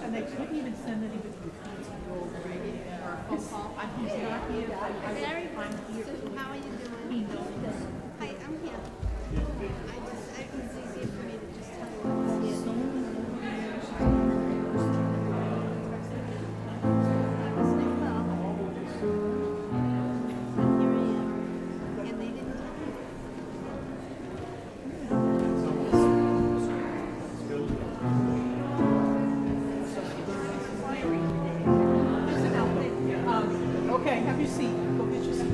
And they couldn't even send anybody to the council or a phone call. He's not here. Very I'm here. So how are you doing? He knows. Hi, I'm here. It's easier for me to just tell you what's here. So many years. And they didn't tell me. Okay, have your seat. Go get your seat.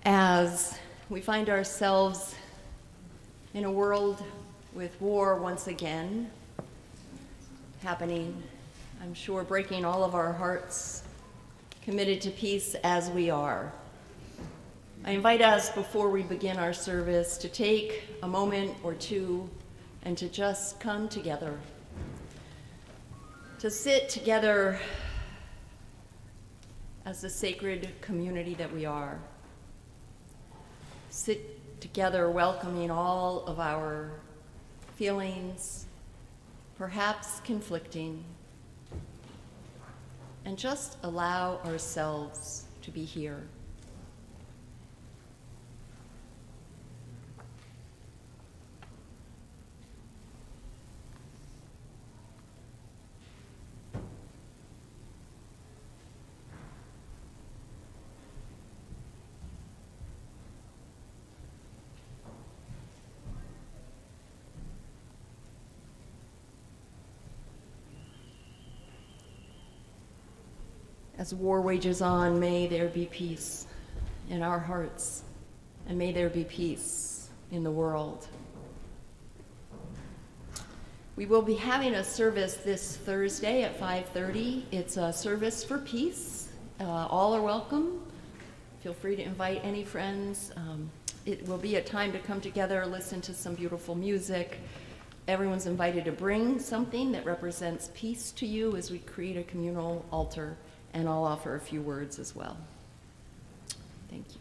As we find ourselves in a world with war once again happening, I'm sure breaking all of our hearts, committed to peace as we are. I invite us, before we begin our service, to take a moment or two and to just come together, to sit together as the sacred community that we are. Sit together welcoming all of our feelings, perhaps conflicting, and just allow ourselves to be here. As war wages on, may there be peace in our hearts, and may there be peace in the world. We will be having a service this Thursday at 5:30. It's a service for peace. All are welcome. Feel free to invite any friends. It will be a time to come together, listen to some beautiful music. Everyone's invited to bring something that represents peace to you as we create a communal altar. And I'll offer a few words as well. Thank you.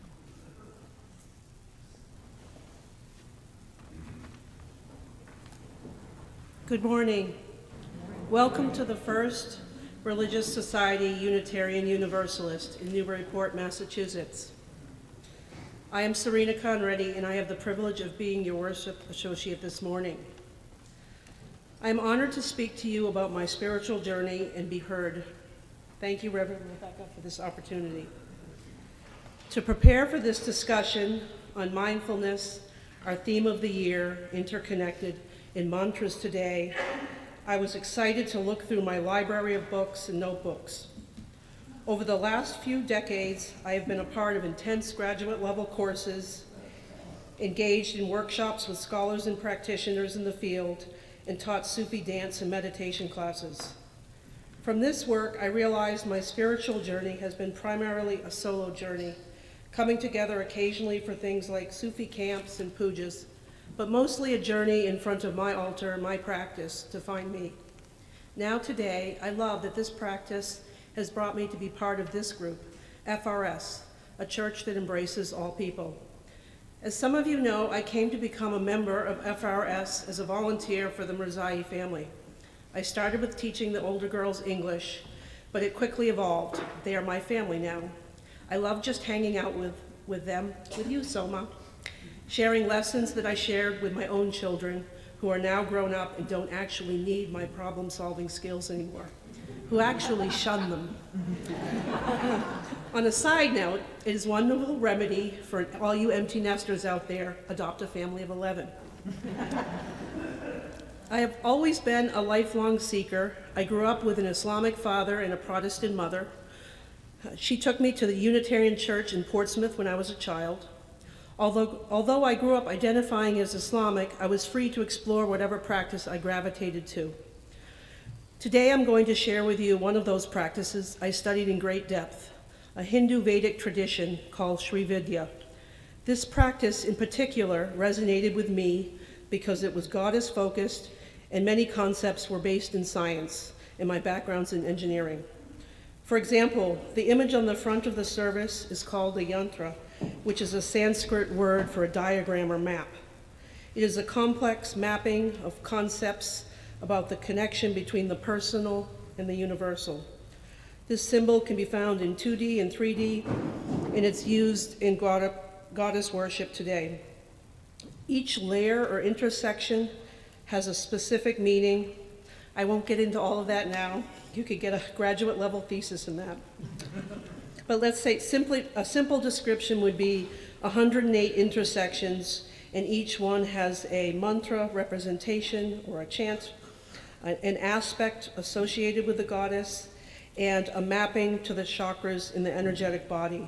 Good morning. Welcome to the First Religious Society Unitarian Universalist in Newburyport, Massachusetts. I am Serena Conready, and I have the privilege of being your worship associate this morning. I am honored to speak to you about my spiritual journey and be heard. Thank you, Reverend Rebecca, for this opportunity. To prepare for this discussion on mindfulness, our theme of the year, interconnected in mantras today, I was excited to look through my library of books and notebooks. Over the last few decades, I have been a part of intense graduate-level courses, engaged in workshops with scholars and practitioners in the field, and taught Sufi dance and meditation classes. From this work, I realized my spiritual journey has been primarily a solo journey, coming together occasionally for things like Sufi camps and pujas, but mostly a journey in front of my altar, my practice, to find me. Now today, I love that this practice has brought me to be part of this group, FRS, a church that embraces all people. As some of you know, I came to become a member of FRS as a volunteer for the Mirzai family. I started with teaching the older girls English, but it quickly evolved. They are my family now. I love just hanging out with them, with you, Soma, sharing lessons that I shared with my own children who are now grown up and don't actually need my problem-solving skills anymore, who actually shun them. On a side note, it is one wonderful remedy for all you empty nesters out there: adopt a family of 11. I have always been a lifelong seeker. I grew up with an Islamic father and a Protestant mother. She took me to the Unitarian Church in Portsmouth when I was a child. Although I grew up identifying as Islamic, I was free to explore whatever practice I gravitated to. Today I'm going to share with you one of those practices I studied in great depth, a Hindu Vedic tradition called Sri Vidya. This practice in particular resonated with me because it was goddess-focused and many concepts were based in science, and my background's in engineering. For example, the image on the front of the service is called a yantra, which is a Sanskrit word for a diagram or map. It is a complex mapping of concepts about the connection between the personal and the universal. This symbol can be found in 2D and 3D, and it's used in goddess worship today. Each layer or intersection has a specific meaning. I won't get into all of that now. You could get a graduate level thesis in that. But let's say a simple description would be 108 intersections, and each one has a mantra representation or a chant, an aspect associated with the goddess, and a mapping to the chakras in the energetic body.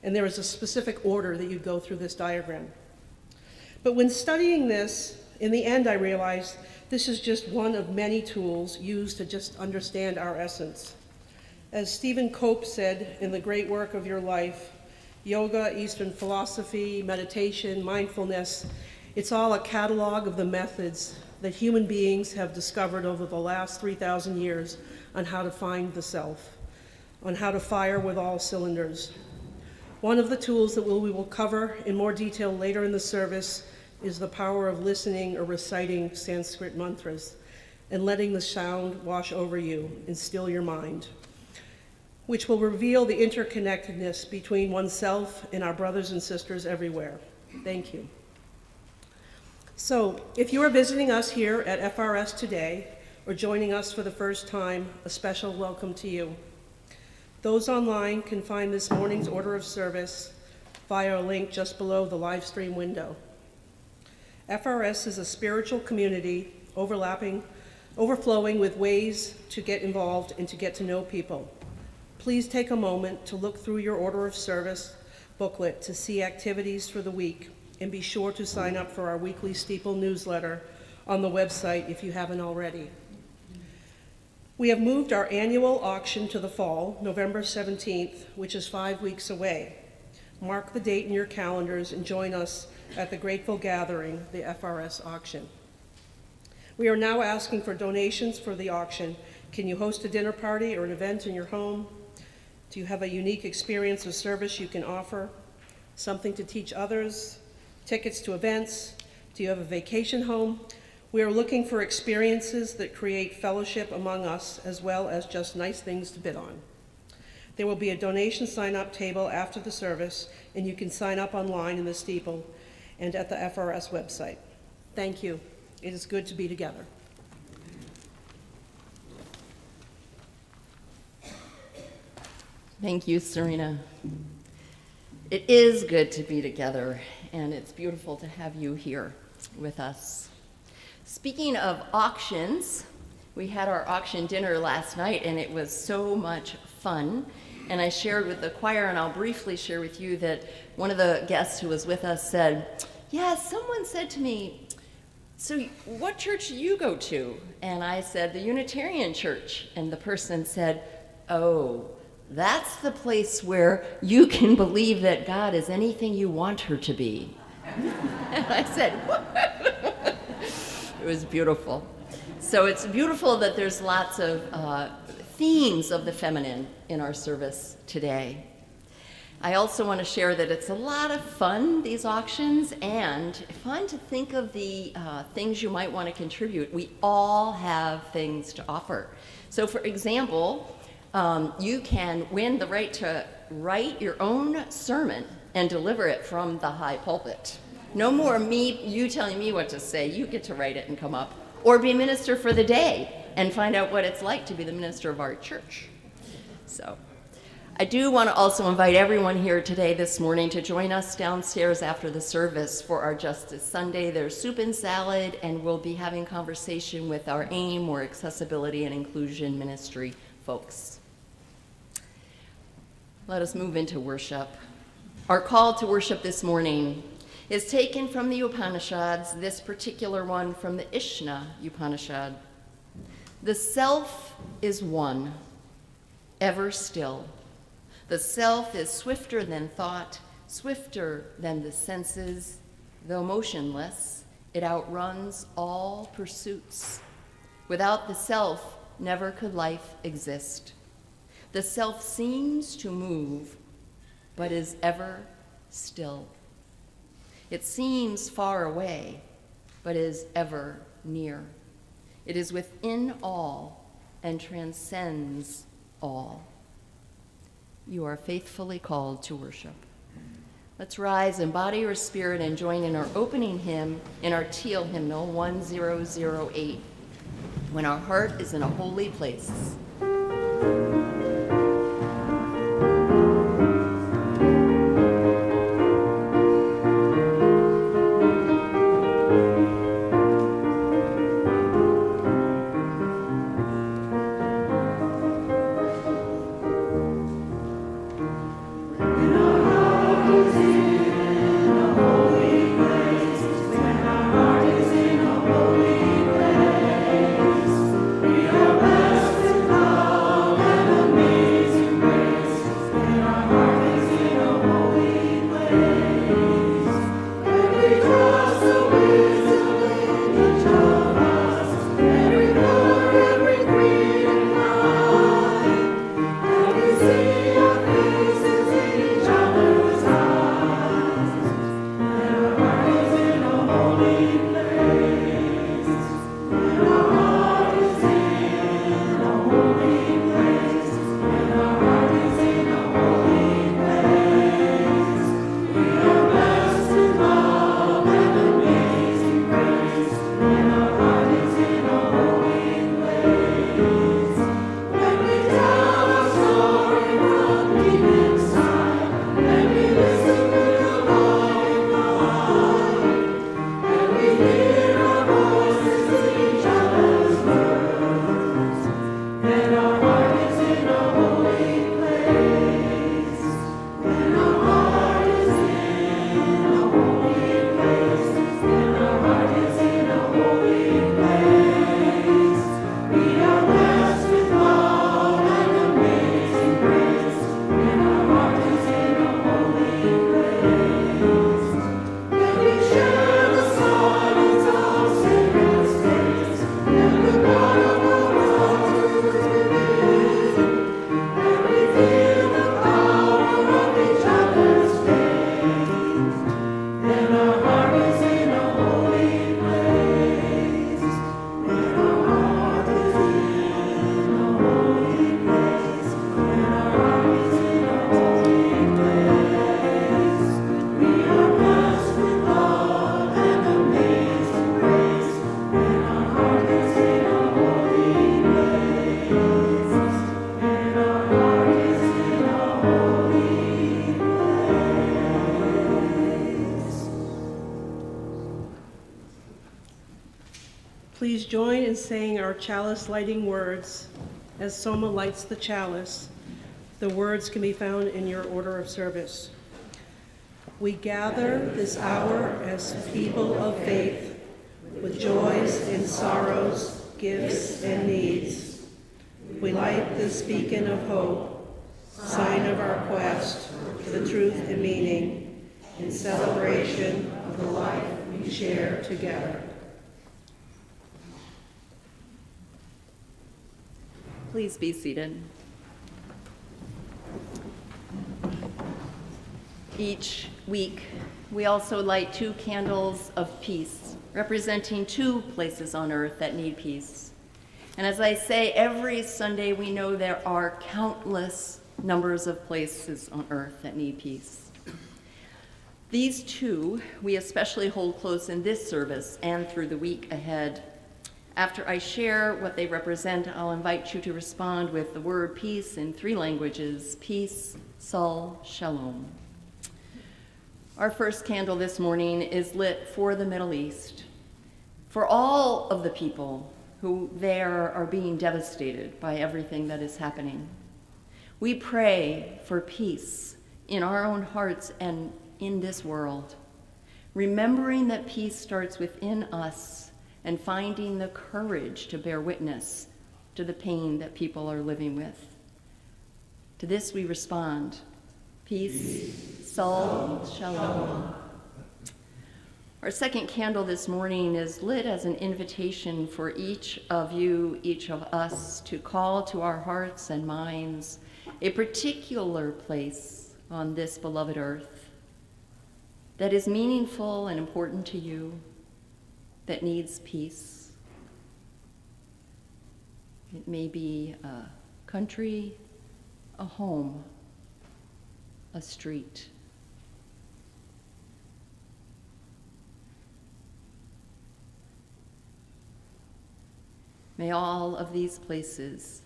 and there is a specific order that you go through this diagram. But when studying this, in the end I realized this is just one of many tools used to just understand our essence. As Stephen Cope said in The Great Work of Your Life, yoga, Eastern philosophy, meditation, mindfulness, it's all a catalog of the methods that human beings have discovered over the last 3,000 years on how to find the self, on how to fire with all cylinders. One of the tools that we will cover in more detail later in the service is the power of listening or reciting Sanskrit mantras and letting the sound wash over you and still your mind, which will reveal the interconnectedness between oneself and our brothers and sisters everywhere. Thank you. So, if you are visiting us here at FRS today or joining us for the first time, a special welcome to you. Those online can find this morning's order of service via a link just below the live stream window. FRS is a spiritual community overflowing with ways to get involved and to get to know people. Please take a moment to look through your order of service booklet to see activities for the week, and be sure to sign up for our weekly Steeple newsletter on the website if you haven't already. We have moved our annual auction to the fall, November 17th, which is 5 weeks away. Mark the date in your calendars and join us at the Grateful Gathering, the FRS auction. We are now asking for donations for the auction. Can you host a dinner party or an event in your home? Do you have a unique experience or service you can offer? Something to teach others? Tickets to events? Do you have a vacation home? We are looking for experiences that create fellowship among us, as well as just nice things to bid on. There will be a donation sign-up table after the service, and you can sign up online in the steeple and at the FRS website. Thank you. It is good to be together. Thank you, Serena. It is good to be together, and it's beautiful to have you here with us. Speaking of auctions, we had our auction dinner last night, and it was so much fun. And I shared with the choir, and I'll briefly share with you that one of the guests who was with us said, yeah, someone said to me, so what church do you go to? And I said, the Unitarian Church. And the person said, oh, that's the place where you can believe that God is anything you want her to be. And I said, what? It was beautiful. So it's beautiful that there's lots of themes of the feminine in our service today. I also want to share that it's a lot of fun, these auctions, and fun to think of the things you might want to contribute. We all have things to offer. So for example, you can win the right to write your own sermon and deliver it from the high pulpit. No more you telling me what to say. You get to write it and come up. Or be minister for the day and find out what it's like to be the minister of our church. So I do want to also invite everyone here today this morning to join us downstairs after the service for our Justice Sunday. There's soup and salad, and we'll be having conversation with our AIM, or Accessibility and Inclusion Ministry folks. Let us move into worship. Our call to worship this morning is taken from the Upanishads, this particular one from the Ishna Upanishad. The self is one, ever still. The self is swifter than thought, swifter than the senses. Though motionless, it outruns all pursuits. Without the self, never could life exist. The self seems to move, but is ever still. It seems far away, but is ever near. It is within all and transcends all. You are faithfully called to worship. Let's rise in body or spirit and join in our opening hymn in our Teal hymnal 1008, When Our Heart is in a Holy Place. In our join in saying our chalice lighting words as Soma lights the chalice. The words can be found in your order of service. We gather this hour as people of faith, with joys and sorrows, gifts and needs. We light this beacon of hope, sign of our quest for the truth and meaning, in celebration of the life we share together. Please be seated. Each week, we also light 2 candles of peace, representing 2 places on earth that need peace. And as I say, every Sunday we know there are countless numbers of places on earth that need peace. These 2 we especially hold close in this service and through the week ahead. After I share what they represent, I'll invite you to respond with the word peace in 3 languages: peace, sol, shalom. Our first candle this morning is lit for the Middle East, for all of the people who there are being devastated by everything that is happening. We pray for peace in our own hearts and in this world, remembering that peace starts within us and finding the courage to bear witness to the pain that people are living with. To this we respond, peace, sol, shalom. Our second candle this morning is lit as an invitation for each of you, each of us, to call to our hearts and minds a particular place on this beloved earth that is meaningful and important to you, that needs peace. It may be a country, a home, a street. May all of these places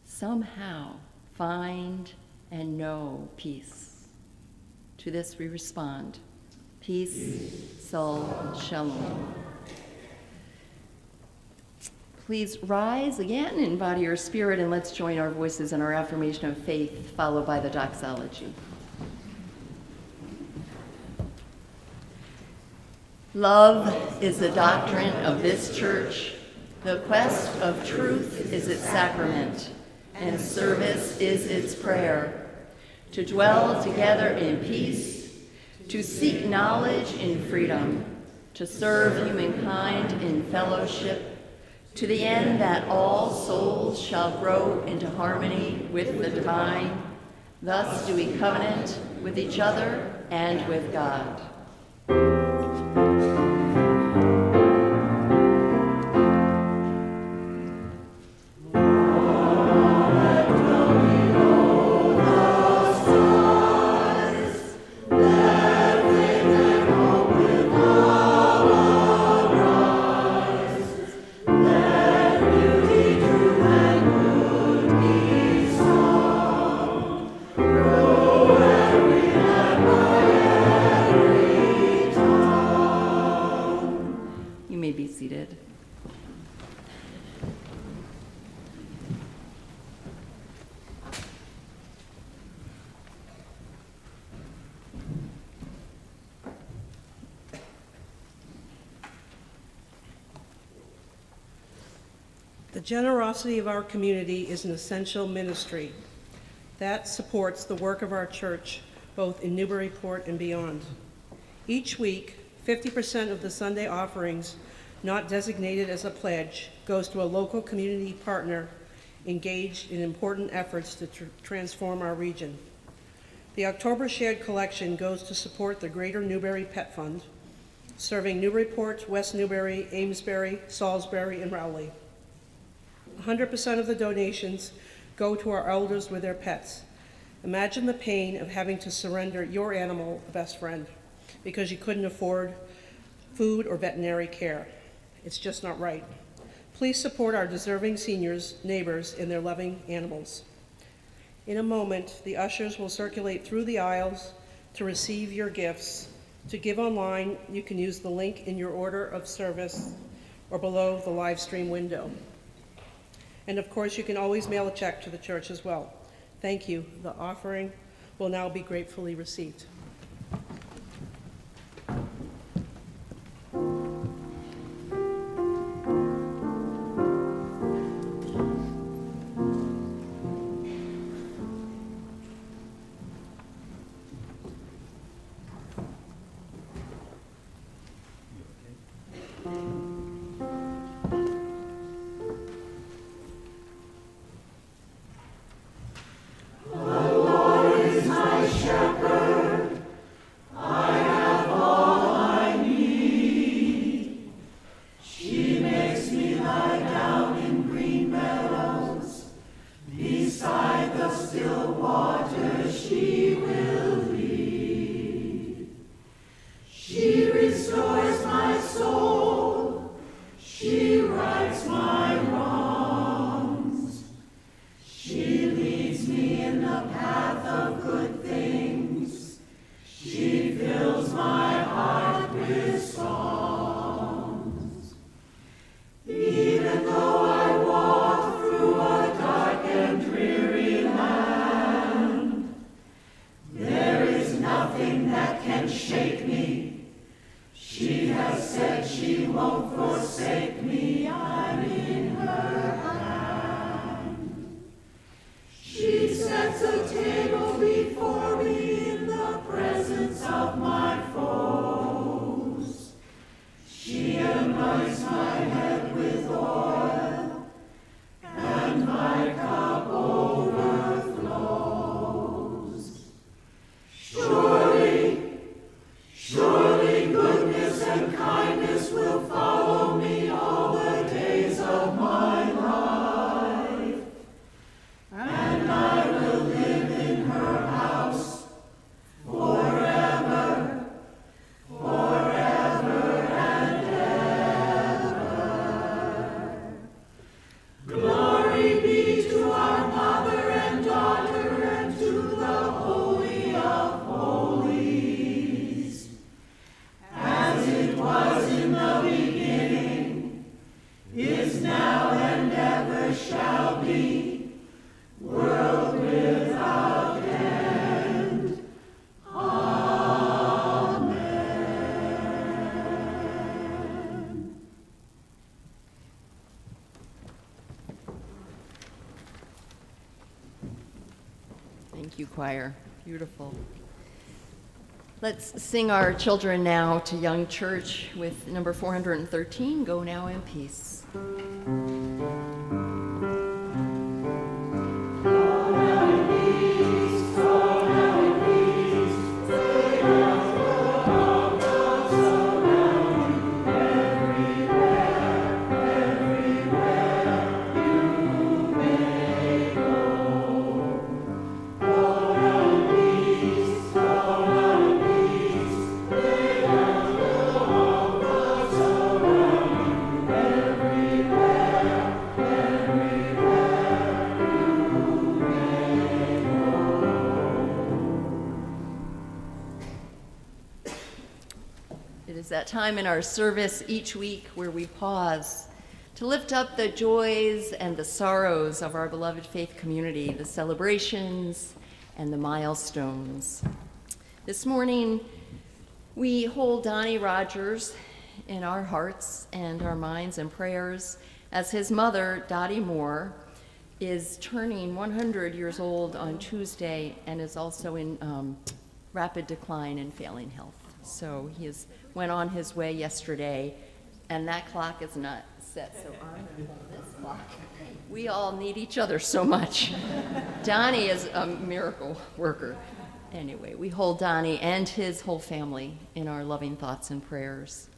somehow find and know peace. To this we respond, peace, sol, shalom. Please rise again in body or spirit, and let's join our voices in our affirmation of faith, followed by the doxology. Love is the doctrine of this church. The quest of truth is its sacrament, and service is its prayer. To dwell together in peace, to seek knowledge in freedom, to serve humankind in fellowship, to the end that all souls shall grow into harmony with the divine. Thus do we covenant with each other and with God. The generosity of our community is an essential ministry that supports the work of our church, both in Newburyport and beyond. Each week, 50% of the Sunday offerings not designated as a pledge goes to a local community partner engaged in important efforts to transform our region. The October shared collection goes to support the Greater Newbury Pet Fund, serving Newburyport, West Newbury, Amesbury, Salisbury, and Rowley. 100% of the donations go to our elders with their pets. Imagine the pain of having to surrender your animal, best friend, because you couldn't afford food or veterinary care. It's just not right. Please support our deserving seniors, neighbors, and their loving animals. In a moment, the ushers will circulate through the aisles to receive your gifts. To give online, you can use the link in your order of service. or below the live stream window. And of course, you can always mail a check to the church as well. Thank you. The offering will now be gratefully received. Thank you, choir. Beautiful. Let's sing our children now to Young Church with number 413, Go Now in Peace. That time in our service each week where we pause to lift up the joys and the sorrows of our beloved faith community, the celebrations and the milestones. This morning, we hold Donnie Rogers in our hearts and our minds and prayers as his mother, Dottie Moore, is turning 100 years old on Tuesday and is also in rapid decline and failing health. So he went on his way yesterday, and that clock is not set, so I'm going to hold this clock. We all need each other so much. Donnie is a miracle worker. Anyway, we hold Donnie and his whole family in our loving thoughts and prayers.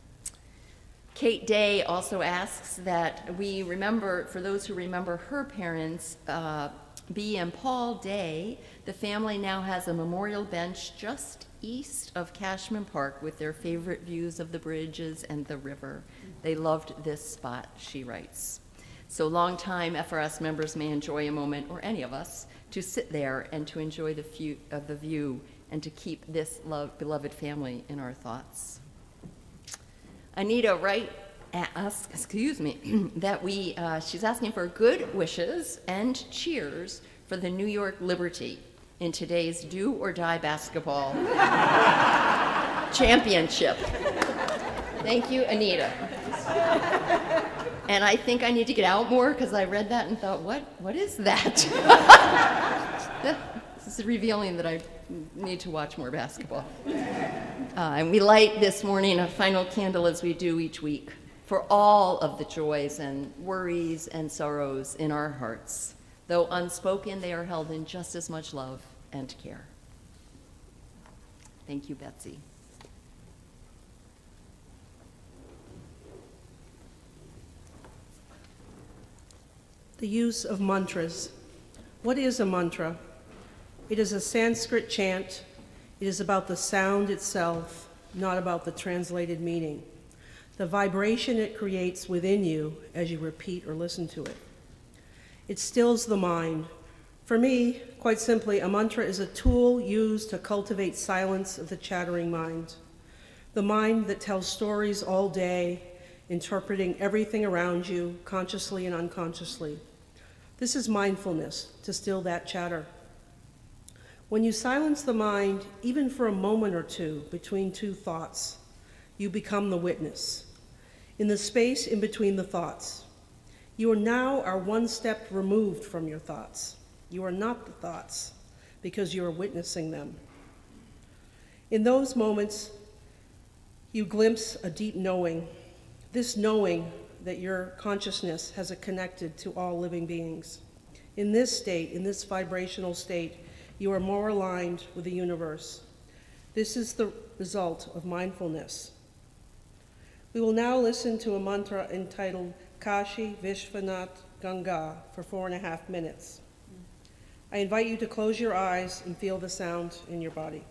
Kate Day also asks that we remember, for those who remember her parents, Bea and Paul Day, the family now has a memorial bench just east of Cashman Park with their favorite views of the bridges and the river. They loved this spot, she writes. So longtime FRS members may enjoy a moment, or any of us, to sit there and to enjoy the view and to keep this beloved family in our thoughts. Anita Wright excuse me, that she's asking for good wishes and cheers for the New York Liberty in today's do or die basketball championship. Thank you, Anita. And I think I need to get out more because I read that and thought, what is that? This is revealing that I need to watch more basketball. And we light this morning a final candle as we do each week for all of the joys and worries and sorrows in our hearts. Though unspoken, they are held in just as much love and care. Thank you, Betsy. The use of mantras. What is a mantra? It is a Sanskrit chant. It is about the sound itself, not about the translated meaning. The vibration it creates within you as you repeat or listen to it. It stills the mind. For me, quite simply, a mantra is a tool used to cultivate silence of the chattering mind. The mind that tells stories all day, interpreting everything around you, consciously and unconsciously. This is mindfulness, to still that chatter. When you silence the mind, even for a moment or two between two thoughts, you become the witness. In the space in between the thoughts, you are one step removed from your thoughts. You are not the thoughts, because you are witnessing them. In those moments, you glimpse a deep knowing, this knowing that your consciousness has connected to all living beings. In this state, in this vibrational state, you are more aligned with the universe. This is the result of mindfulness. We will now listen to a mantra entitled Kashi Vishwanath Ganga for 4.5 minutes. I invite you to close your eyes and feel the sound in your body.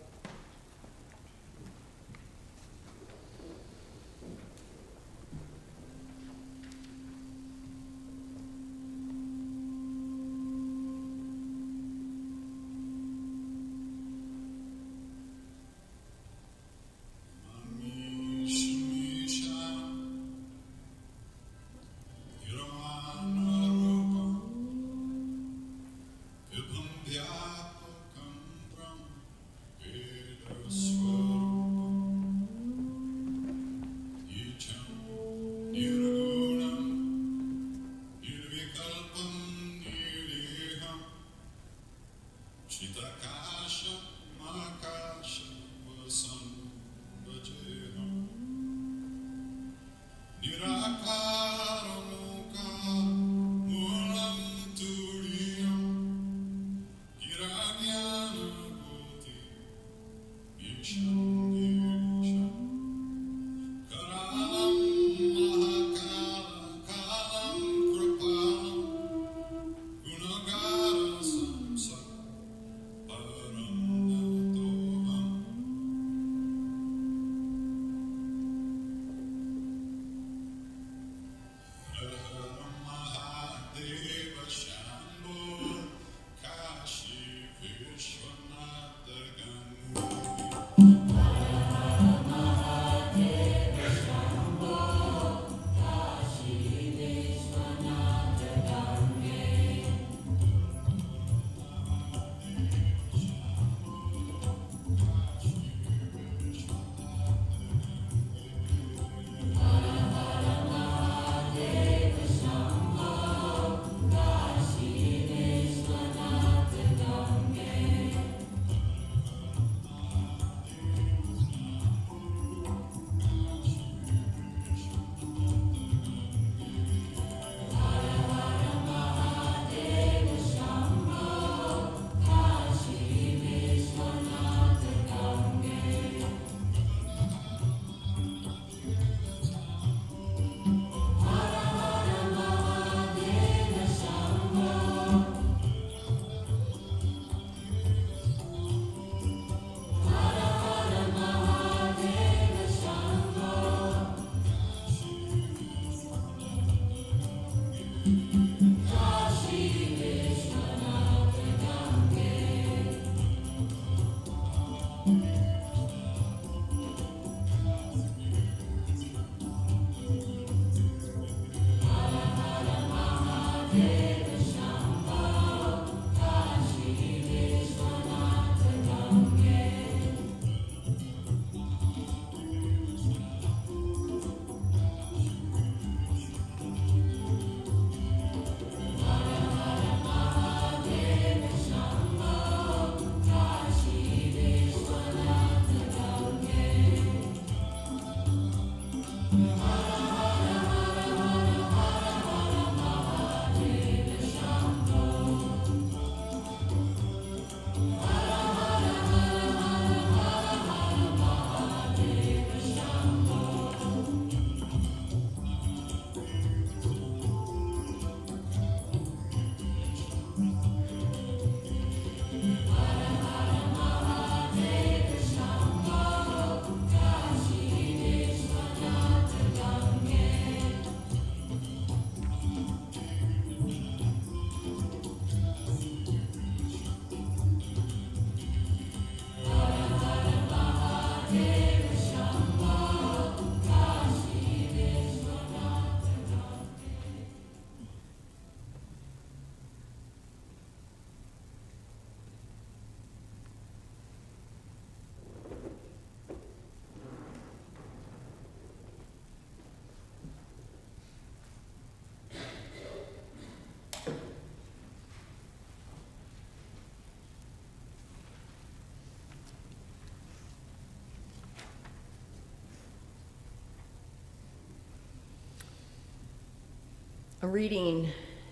A reading,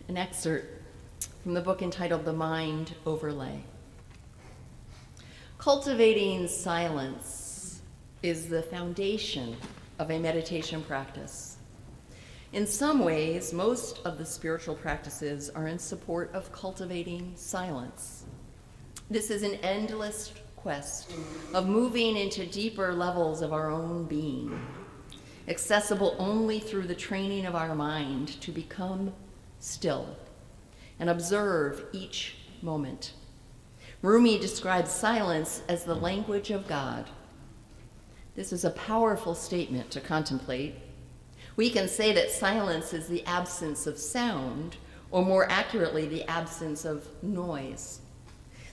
an excerpt from the book entitled The Mind Overlay. Cultivating silence is the foundation of a meditation practice. In some ways, most of the spiritual practices are in support of cultivating silence. This is an endless quest of moving into deeper levels of our own being, accessible only through the training of our mind to become still and observe each moment. Rumi describes silence as the language of God. This is a powerful statement to contemplate. We can say that silence is the absence of sound, or more accurately, the absence of noise.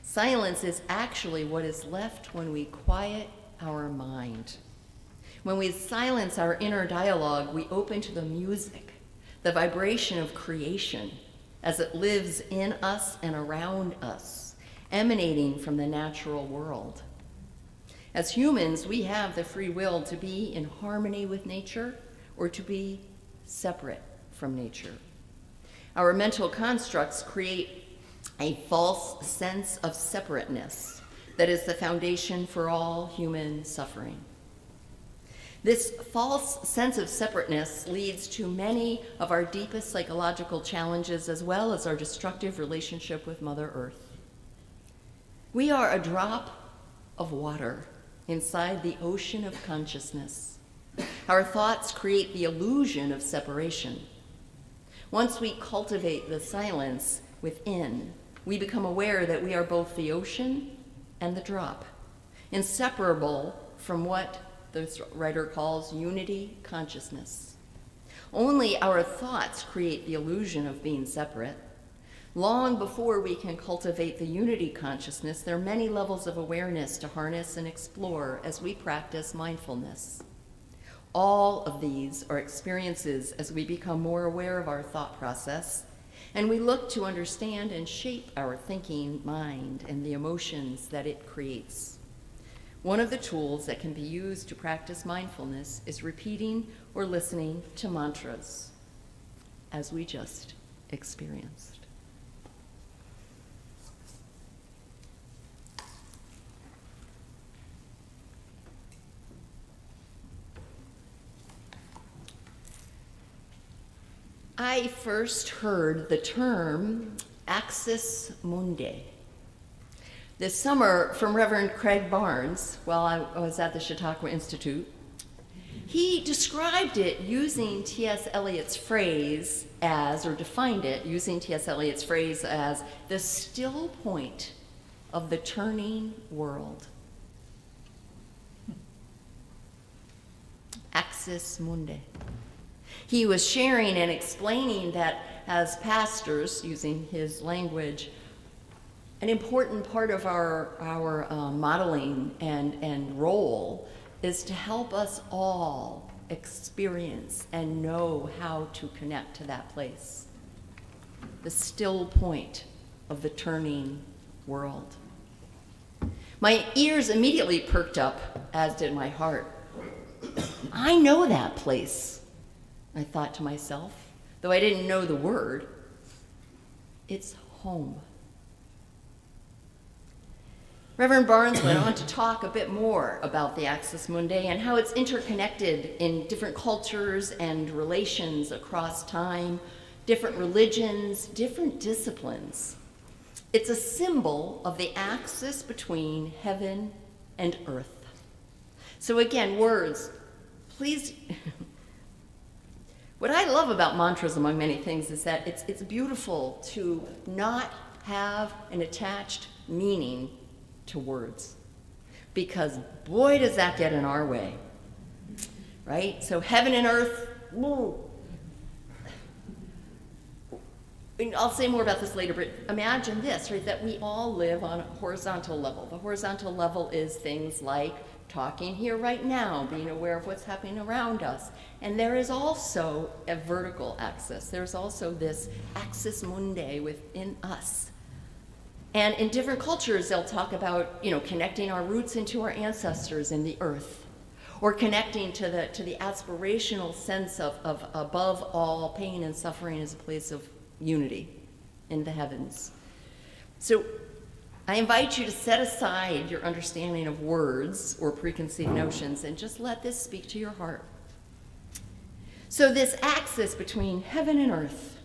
Silence is actually what is left when we quiet our mind. When we silence our inner dialogue, we open to the music, the vibration of creation as it lives in us and around us, emanating from the natural world. As humans, we have the free will to be in harmony with nature or to be separate from nature. Our mental constructs create a false sense of separateness that is the foundation for all human suffering. This false sense of separateness leads to many of our deepest psychological challenges as well as our destructive relationship with Mother Earth. We are a drop of water inside the ocean of consciousness. Our thoughts create the illusion of separation. Once we cultivate the silence within, we become aware that we are both the ocean and the drop, inseparable from what the writer calls unity consciousness. Only our thoughts create the illusion of being separate. Long before we can cultivate the unity consciousness, there are many levels of awareness to harness and explore as we practice mindfulness. All of these are experiences as we become more aware of our thought process, and we look to understand and shape our thinking mind and the emotions that it creates. One of the tools that can be used to practice mindfulness is repeating or listening to mantras, as we just experienced. I first heard the term axis mundi this summer from Reverend Craig Barnes while I was at the Chautauqua Institute. He described it using T.S. Eliot's phrase as, or defined it using T.S. Eliot's phrase as, the still point of the turning world. Axis mundi. He was sharing and explaining that as pastors, using his language, an important part of our modeling and role is to help us all experience and know how to connect to that place, the still point of the turning world. My ears immediately perked up, as did my heart. I know that place, I thought to myself, though I didn't know the word. It's home. Reverend Barnes went on to talk a bit more about the axis mundi and how it's interconnected in different cultures and relations across time, different religions, different disciplines. It's a symbol of the axis between heaven and earth. So again, words, please. What I love about mantras, among many things, is that it's beautiful to not have an attached meaning to words, because boy, does that get in our way, right? So heaven and earth, woo. And I'll say more about this later, but imagine this, right, that we all live on a horizontal level. The horizontal level is things like talking here right now, being aware of what's happening around us. And there is also a vertical axis. There's also this axis mundi within us. And in different cultures, they'll talk about, connecting our roots into our ancestors in the earth, or connecting to the aspirational sense of above all pain and suffering as a place of unity in the heavens. So I invite you to set aside your understanding of words or preconceived notions and just let this speak to your heart. So this axis between heaven and earth,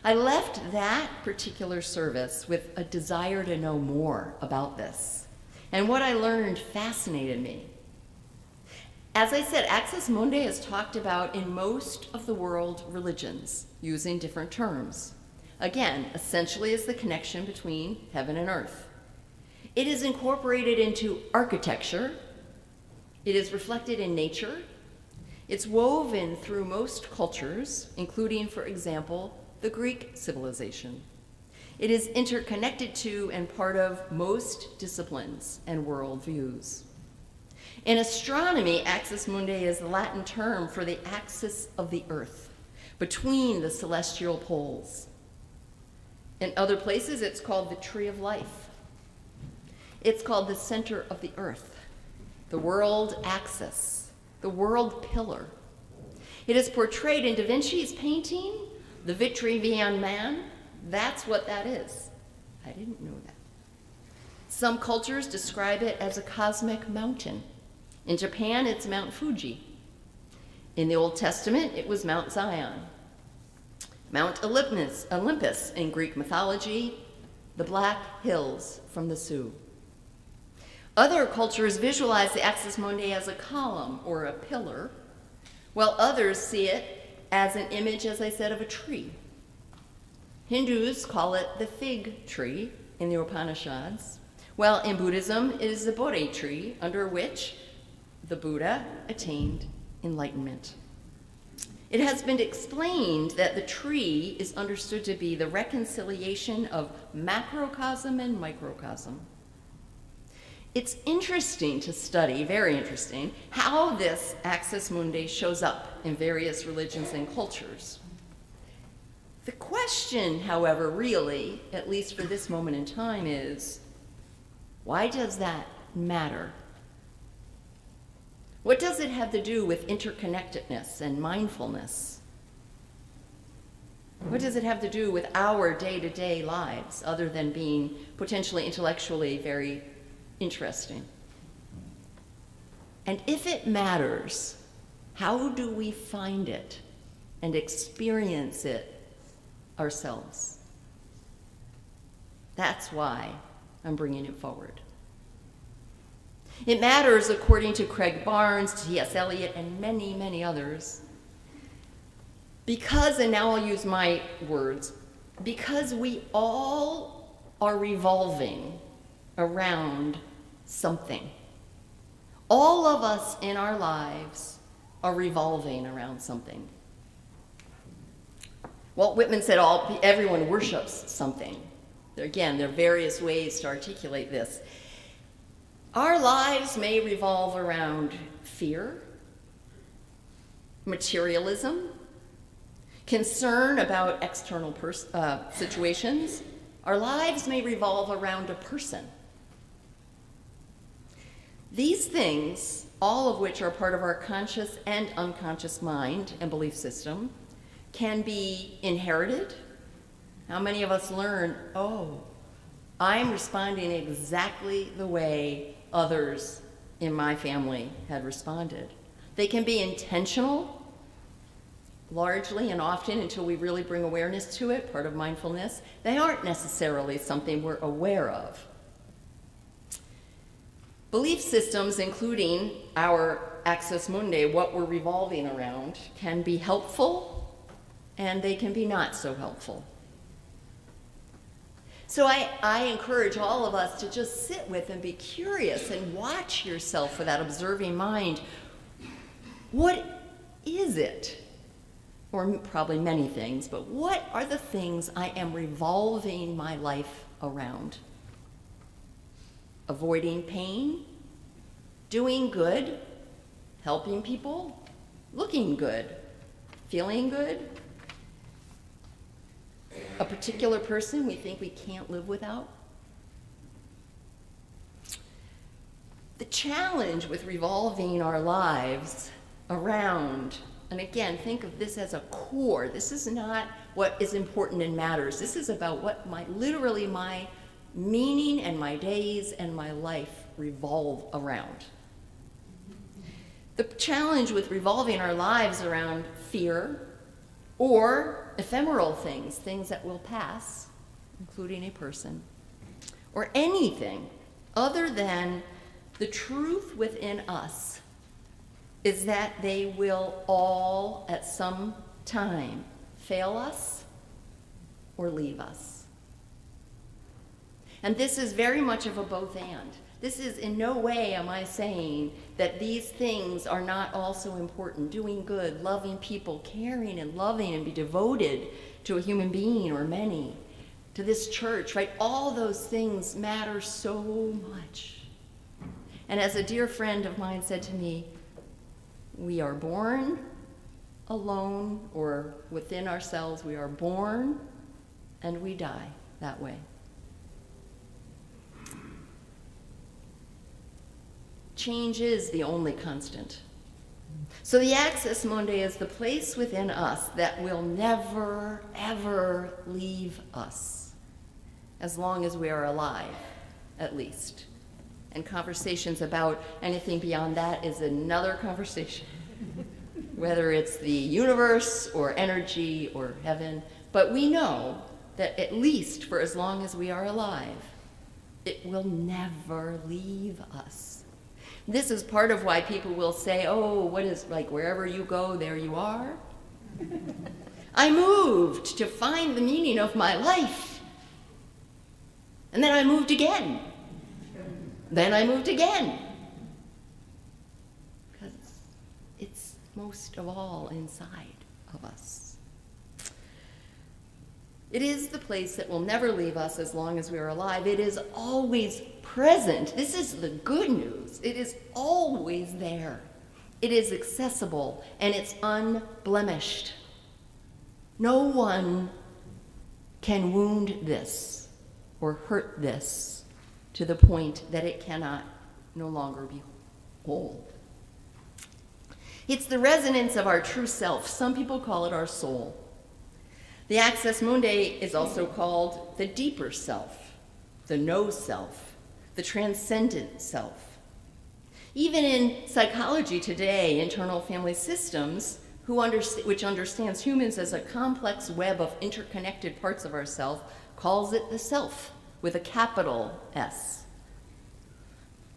I left that particular service with a desire to know more about this. And what I learned fascinated me. As I said, Axis Mundi is talked about in most of the world religions using different terms. Again, essentially is the connection between heaven and earth. It is incorporated into architecture. It is reflected in nature. It's woven through most cultures, including, for example, the Greek civilization. It is interconnected to and part of most disciplines and worldviews. In astronomy, axis mundi is the Latin term for the axis of the earth, between the celestial poles. In other places, it's called the tree of life. It's called the center of the earth, the world axis, the world pillar. It is portrayed in Da Vinci's painting, The Vitruvian Man. That's what that is. I didn't know that. Some cultures describe it as a cosmic mountain. In Japan, it's Mount Fuji. In the Old Testament, it was Mount Zion. Mount Olympus in Greek mythology, the Black Hills from the Sioux. Other cultures visualize the axis mundi as a column or a pillar, while others see it as an image, as I said, of a tree. Hindus call it the fig tree in the Upanishads, while in Buddhism it is the Bodhi tree under which the Buddha attained enlightenment. It has been explained that the tree is understood to be the reconciliation of macrocosm and microcosm. It's interesting to study, very interesting, how this axis mundi shows up in various religions and cultures. The question, however, really, at least for this moment in time, is why does that matter? What does it have to do with interconnectedness and mindfulness? What does it have to do with our day-to-day lives, other than being potentially intellectually very interesting? And if it matters, how do we find it and experience it ourselves? That's why I'm bringing it forward. It matters, according to Craig Barnes, T.S. Eliot, and many, many others, because, and now I'll use my words, because we all are revolving around something. All of us in our lives are revolving around something. Walt Whitman said everyone worships something. Again, there are various ways to articulate this. Our lives may revolve around fear, materialism, concern about external situations. Our lives may revolve around a person. These things, all of which are part of our conscious and unconscious mind and belief system, can be inherited. How many of us learn, oh, I'm responding exactly the way others in my family had responded. They can be intentional, largely and often until we really bring awareness to it, part of mindfulness. They aren't necessarily something we're aware of. Belief systems, including our axis mundi, what we're revolving around, can be helpful and they can be not so helpful. So I encourage all of us to just sit with and be curious and watch yourself with that observing mind. What is it? Or probably many things, but what are the things I am revolving my life around? Avoiding pain, doing good, helping people, looking good, feeling good, a particular person we think we can't live without. The challenge with revolving our lives around, and again, think of this as a core. This is not what is important and matters. This is about what literally my meaning and my days and my life revolve around. The challenge with revolving our lives around fear or ephemeral things, things that will pass, including a person, or anything other than the truth within us is that they will all at some time fail us or leave us. And this is very much of a both and. This is in no way am I saying that these things are not also important. Doing good, loving people, caring and loving and be devoted to a human being or many, to this church, right? All those things matter so much. And as a dear friend of mine said to me, we are born alone or within ourselves. We are born and we die that way. Change is the only constant. So the Access Mundi is the place within us that will never, ever leave us, as long as we are alive, at least. And conversations about anything beyond that is another conversation, whether it's the universe or energy or heaven. But we know that at least for as long as we are alive, it will never leave us. This is part of why people will say, oh, what is, like, wherever you go, there you are. I moved to find the meaning of my life. And then I moved again. Then I moved again. Because it's most of all inside of us. It is the place that will never leave us as long as we are alive. It is always present. This is the good news. It is always there. It is accessible and it's unblemished. No one can wound this or hurt this to the point that it cannot no longer be whole. It's the resonance of our true self. Some people call it our soul. The Access Mundi is also called the deeper self, the no self, the transcendent self. Even in psychology today, internal family systems, which understands humans as a complex web of interconnected parts of ourself, calls it the self, with a capital S.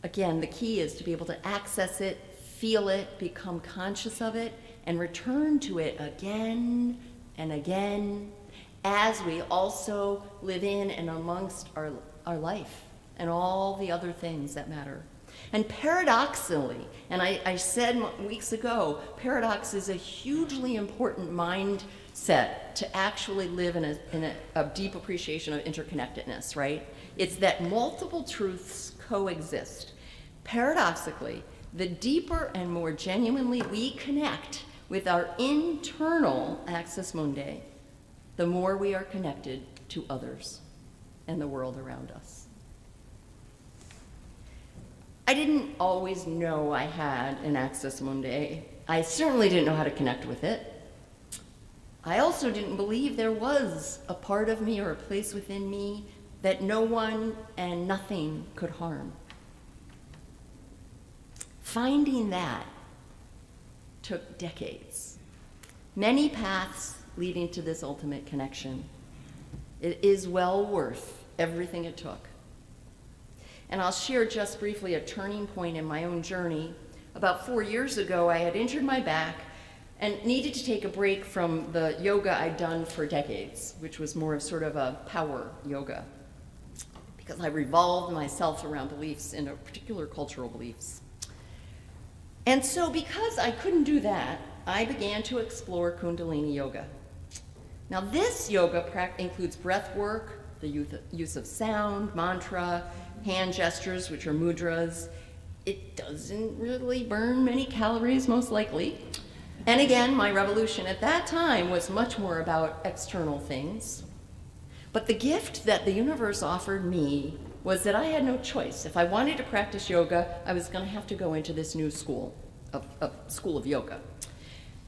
Again, the key is to be able to access it, feel it, become conscious of it, and return to it again and again as we also live in and amongst our life and all the other things that matter. And paradoxically, and I said weeks ago, paradox is a hugely important mindset to actually live in a deep appreciation of interconnectedness, right? It's that multiple truths coexist. Paradoxically, the deeper and more genuinely we connect with our internal Access Mundi, the more we are connected to others and the world around us. I didn't always know I had an Access Mundi. I certainly didn't know how to connect with it. I also didn't believe there was a part of me or a place within me that no one and nothing could harm. Finding that took decades. Many paths leading to this ultimate connection. It is well worth everything it took. And I'll share just briefly a turning point in my own journey. About 4 years ago, I had injured my back and needed to take a break from the yoga I'd done for decades, which was more of sort of a power yoga, because I revolved myself around beliefs in particular cultural beliefs. And so because I couldn't do that, I began to explore Kundalini yoga. Now this yoga includes breath work, the use of sound, mantra, hand gestures, which are mudras. It doesn't really burn many calories, most likely. And again, my revolution at that time was much more about external things. But the gift that the universe offered me was that I had no choice. If I wanted to practice yoga, I was going to have to go into this new school of yoga.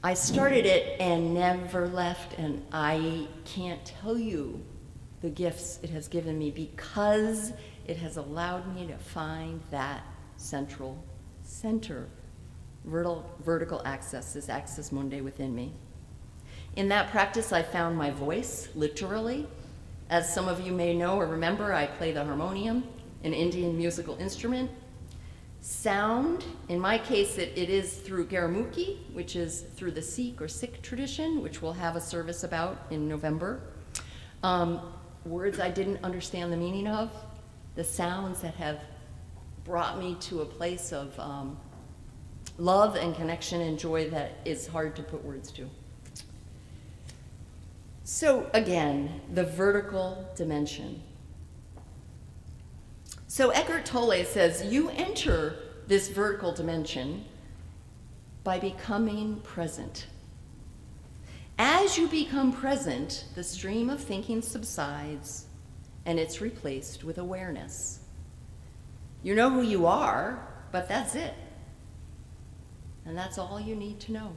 I started it and never left, and I can't tell you the gifts it has given me because it has allowed me to find that center, vertical axis, this axis mundi within me. In that practice, I found my voice, literally. As some of you may know or remember, I play the harmonium, an Indian musical instrument. Sound, in my case, it is through Garamukhi, which is through the Sikh tradition, which we'll have a service about in November. Words I didn't understand the meaning of, the sounds that have brought me to a place of love and connection and joy that is hard to put words to. So again, the vertical dimension. So Eckhart Tolle says, you enter this vertical dimension by becoming present. As you become present, the stream of thinking subsides and it's replaced with awareness. You know who you are, but that's it. And that's all you need to know.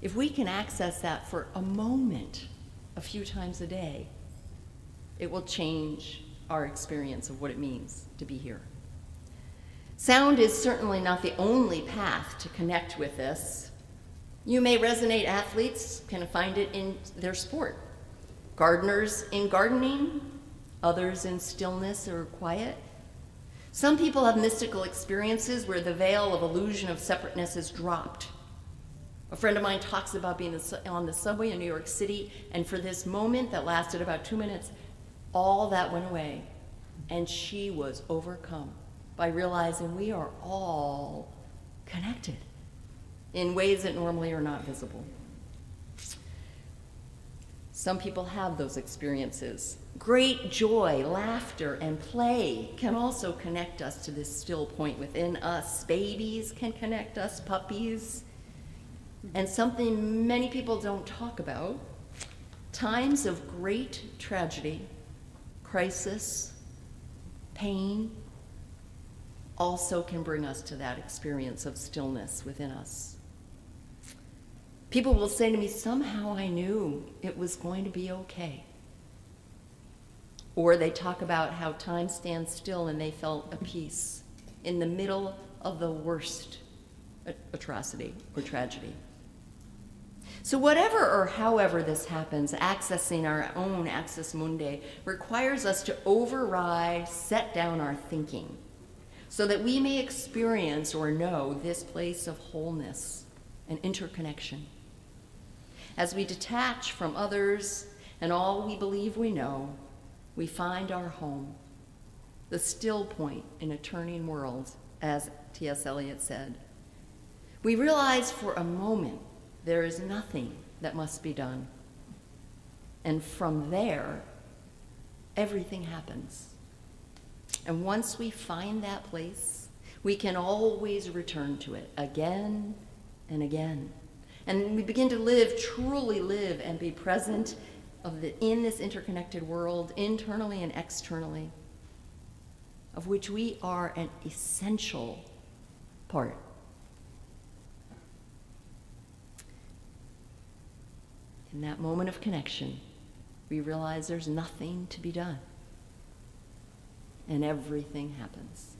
If we can access that for a moment, a few times a day, it will change our experience of what it means to be here. Sound is certainly not the only path to connect with this. You may resonate, athletes can find it in their sport. Gardeners in gardening, others in stillness or quiet. Some people have mystical experiences where the veil of illusion of separateness is dropped. A friend of mine talks about being on the subway in New York City, and for this moment that lasted about 2 minutes, all that went away, and she was overcome by realizing we are all connected in ways that normally are not visible. Some people have those experiences. Great joy, laughter, and play can also connect us to this still point within us. Babies can connect us, puppies. And something many people don't talk about, times of great tragedy, crisis, pain, also can bring us to that experience of stillness within us. People will say to me, somehow I knew it was going to be okay. Or they talk about how time stands still and they felt a peace in the middle of the worst atrocity or tragedy. So whatever or however this happens, accessing our own axis mundi requires us to override, set down our thinking so that we may experience or know this place of wholeness and interconnection. As we detach from others and all we believe we know, we find our home, the still point in a turning world, as T.S. Eliot said. We realize for a moment there is nothing that must be done. And from there, everything happens. And once we find that place, we can always return to it again and again. And we begin to live, truly live, and be present in this interconnected world, internally and externally, of which we are an essential part. In that moment of connection, we realize there's nothing to be done, and everything happens.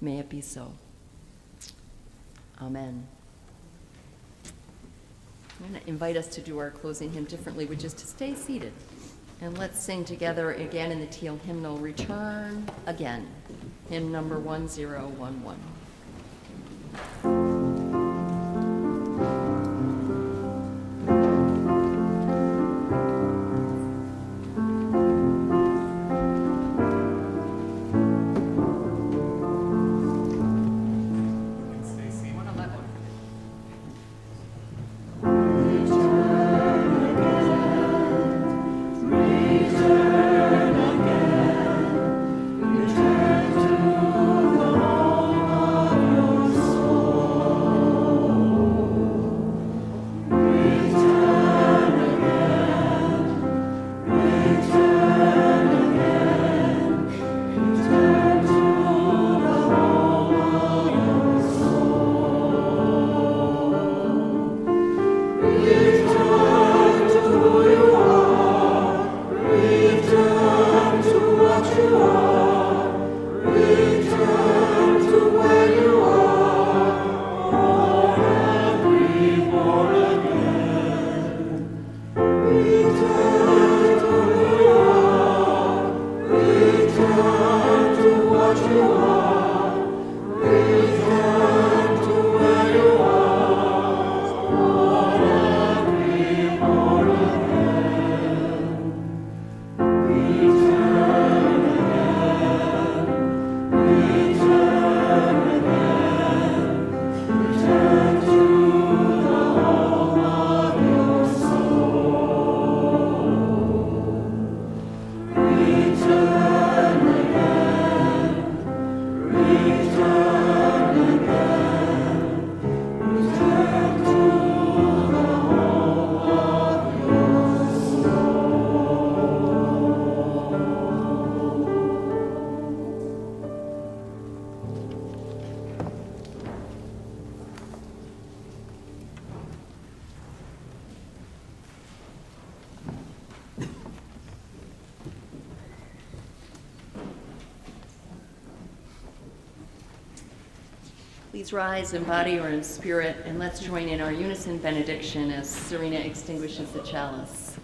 May it be so. Amen. I'm going to invite us to do our closing hymn differently, which is to stay seated. And let's sing together again in the Teal hymnal, Return Again, hymn number 1011. Please rise in body or in spirit, and let's join in our unison benediction as Serena extinguishes the chalice.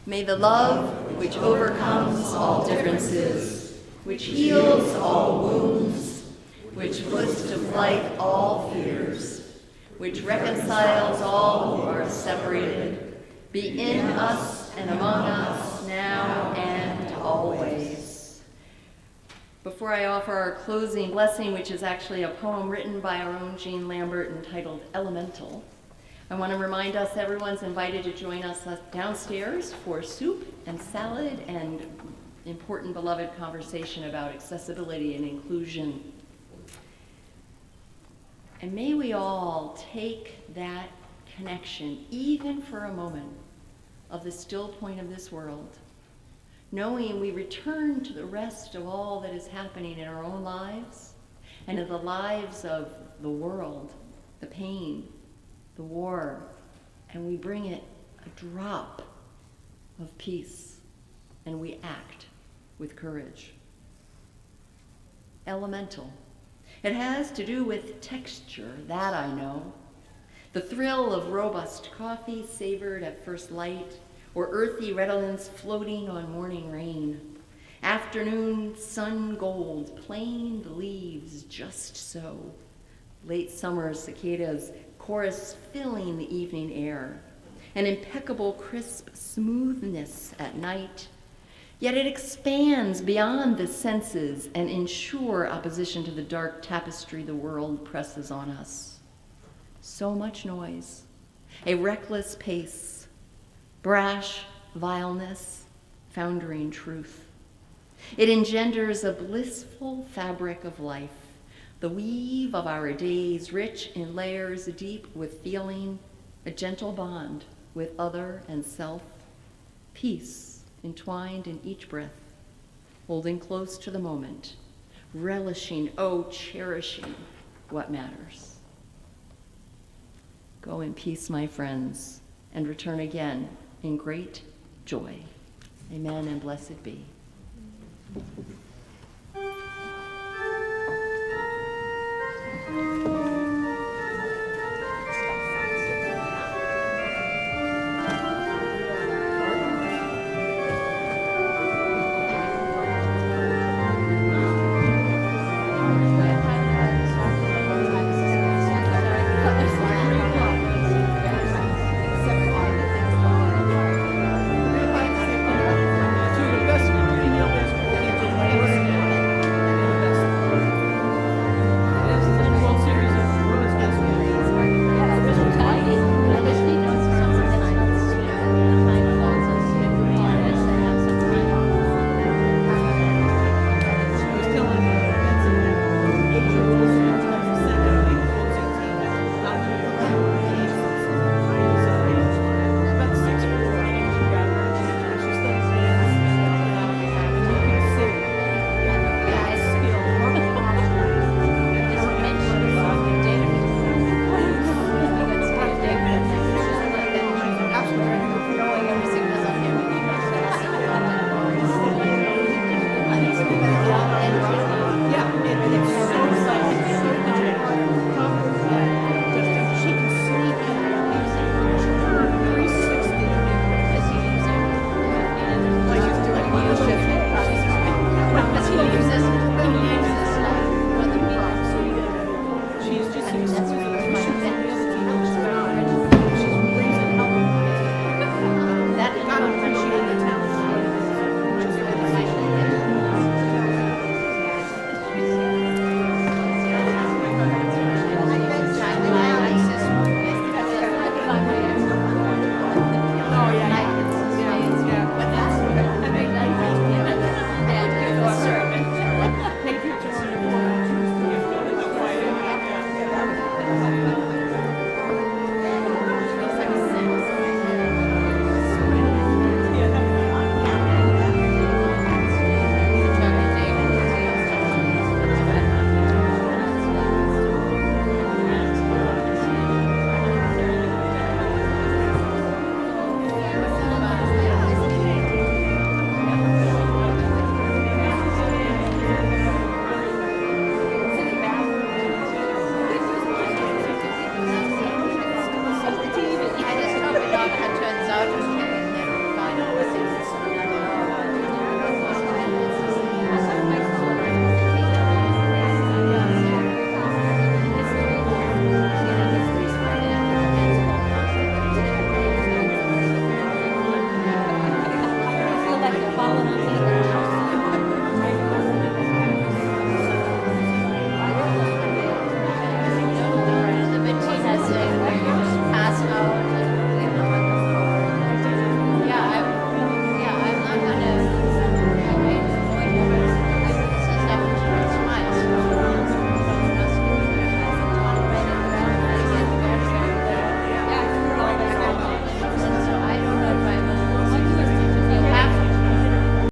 May the love which overcomes all differences, which heals all wounds, which puts to flight all fears, which reconciles all who are separated, be in us and among us now and always. Before I offer our closing blessing, which is actually a poem written by our own Jean Lambert entitled Elemental, I want to remind us everyone's invited to join us downstairs for soup and salad and important beloved conversation about accessibility and inclusion. And may we all take that connection, even for a moment, of the still point of this world, knowing we return to the rest of all that is happening in our own lives and in the lives of the world, the pain, the war, and we bring it a drop of peace, and we act with courage. Elemental. It has to do with texture, that I know. The thrill of robust coffee savored at first light, or earthy redolence floating on morning rain. Afternoon sun gold, plain the leaves just so. Late summer cicadas chorus filling the evening air. An impeccable crisp smoothness at night. Yet it expands beyond the senses and in sure opposition to the dark tapestry the world presses on us. So much noise, a reckless pace, brash vileness, foundering truth. It engenders a blissful fabric of life, the weave of our days rich in layers deep with feeling, a gentle bond with other and self, peace entwined in each breath, holding close to the moment, relishing, oh, cherishing what matters. Go in peace, my friends, and return again in great joy. Amen and blessed be. Thank you.